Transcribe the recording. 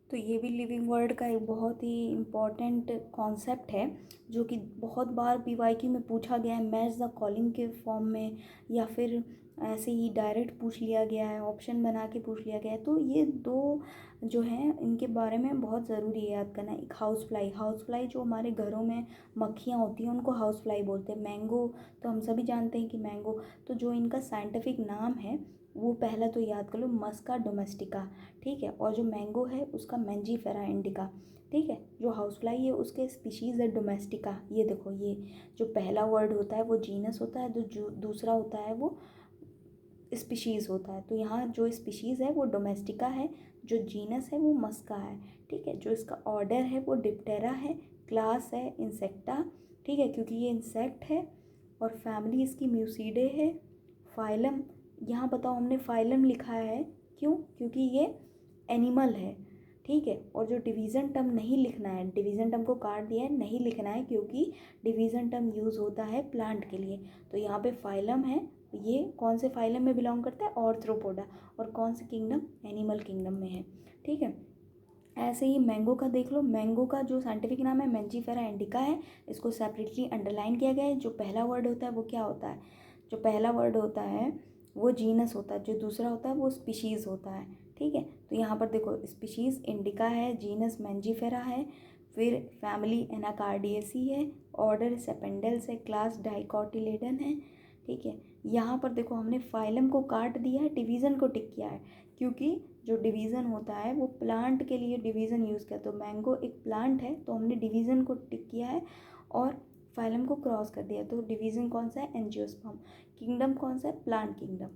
तो ये भी लिविंग वर्ड का एक बहुत ही इम्पॉर्टेंट कॉन्सेप्ट है, जो कि बहुत बार पीवाईक्यू में पूछा गया है, मैच द कॉलिंग के फॉर्म में, या फिर ऐसे ही डायरेक्ट पूछ लिया गया है, ऑप्शन बना के पूछ लिया गया है। तो ये दो जो हैं इनके बारे में बहुत ज़रूरी है याद करना। एक हाउस फ्लाई, हाउस फ्लाई जो हमारे घरों में मक्खियाँ होती हैं उनको हाउस फ्लाई बोलते हैं। मैंगो तो हम सभी जानते हैं कि मैंगो, तो जो इनका साइंटिफिक नाम है वो पहला तो याद कर लो, मस्का डोमेस्टिका, ठीक है। और जो मैंगो है उसका मैंजीफेरा इंडिका, ठीक है। जो हाउस फ्लाई है उसके स्पीशीज़ है डोमेस्टिका। ये देखो, ये जो पहला वर्ड होता है वो जीनस होता है, जो दूसरा होता है वो स्पीशीज़ होता है। तो यहाँ जो स्पीशीज़ है वो डोमेस्टिका है, जो जीनस है वो मस्का है, ठीक है। जो इसका ऑर्डर है वो डिप्टेरा है, क्लास है इंसेक्टा, ठीक है, क्योंकि ये इंसेक्ट है, और फैमिली इसकी म्यूसीडे है। फाइलम, यहाँ बताओ हमने फाइलम लिखा है क्यों, क्योंकि ये एनिमल है, ठीक है। और जो डिवीज़न टर्म नहीं लिखना है, डिवीज़न टर्म को काट दिया है, नहीं लिखना है, क्योंकि डिवीज़न टर्म यूज़ होता है प्लांट के लिए। तो यहाँ पे फाइलम है, ये कौन से फाइलम में बिलोंग करता है, ऑर्थ्रोपोडा, और कौन से किंगडम, एनिमल किंगडम में है, ठीक है। ऐसे ही मैंगो का देख लो, मैंगो का जो साइंटिफिक नाम है मैंजीफेरा इंडिका है। इसको सेपरेटली अंडरलाइन किया गया है। जो पहला वर्ड होता है वो क्या होता है, जो पहला वर्ड होता है वो जीनस होता है, जो दूसरा होता है वो स्पीशीज़ होता है, ठीक है। तो यहाँ पर देखो, स्पीशीज़ इंडिका है, जीनस मैंजीफेरा है, फिर फैमिली एनाकार्डियेसी है, ऑर्डर सेपेंडल्स है, क्लास डाइकोटिलेडन है, ठीक है। यहाँ पर देखो हमने फाइलम को काट दिया है, डिवीज़न को टिक किया है, क्योंकि जो डिवीज़न होता है वो प्लांट के लिए डिवीज़न यूज़ किया। तो मैंगो एक प्लांट है, तो हमने डिवीज़न को टिक किया है और फाइलम को क्रॉस कर दिया। तो डिवीज़न कौन सा है, एंजियोस्पर्म। किंगडम कौन सा है, प्लांट किंगडम।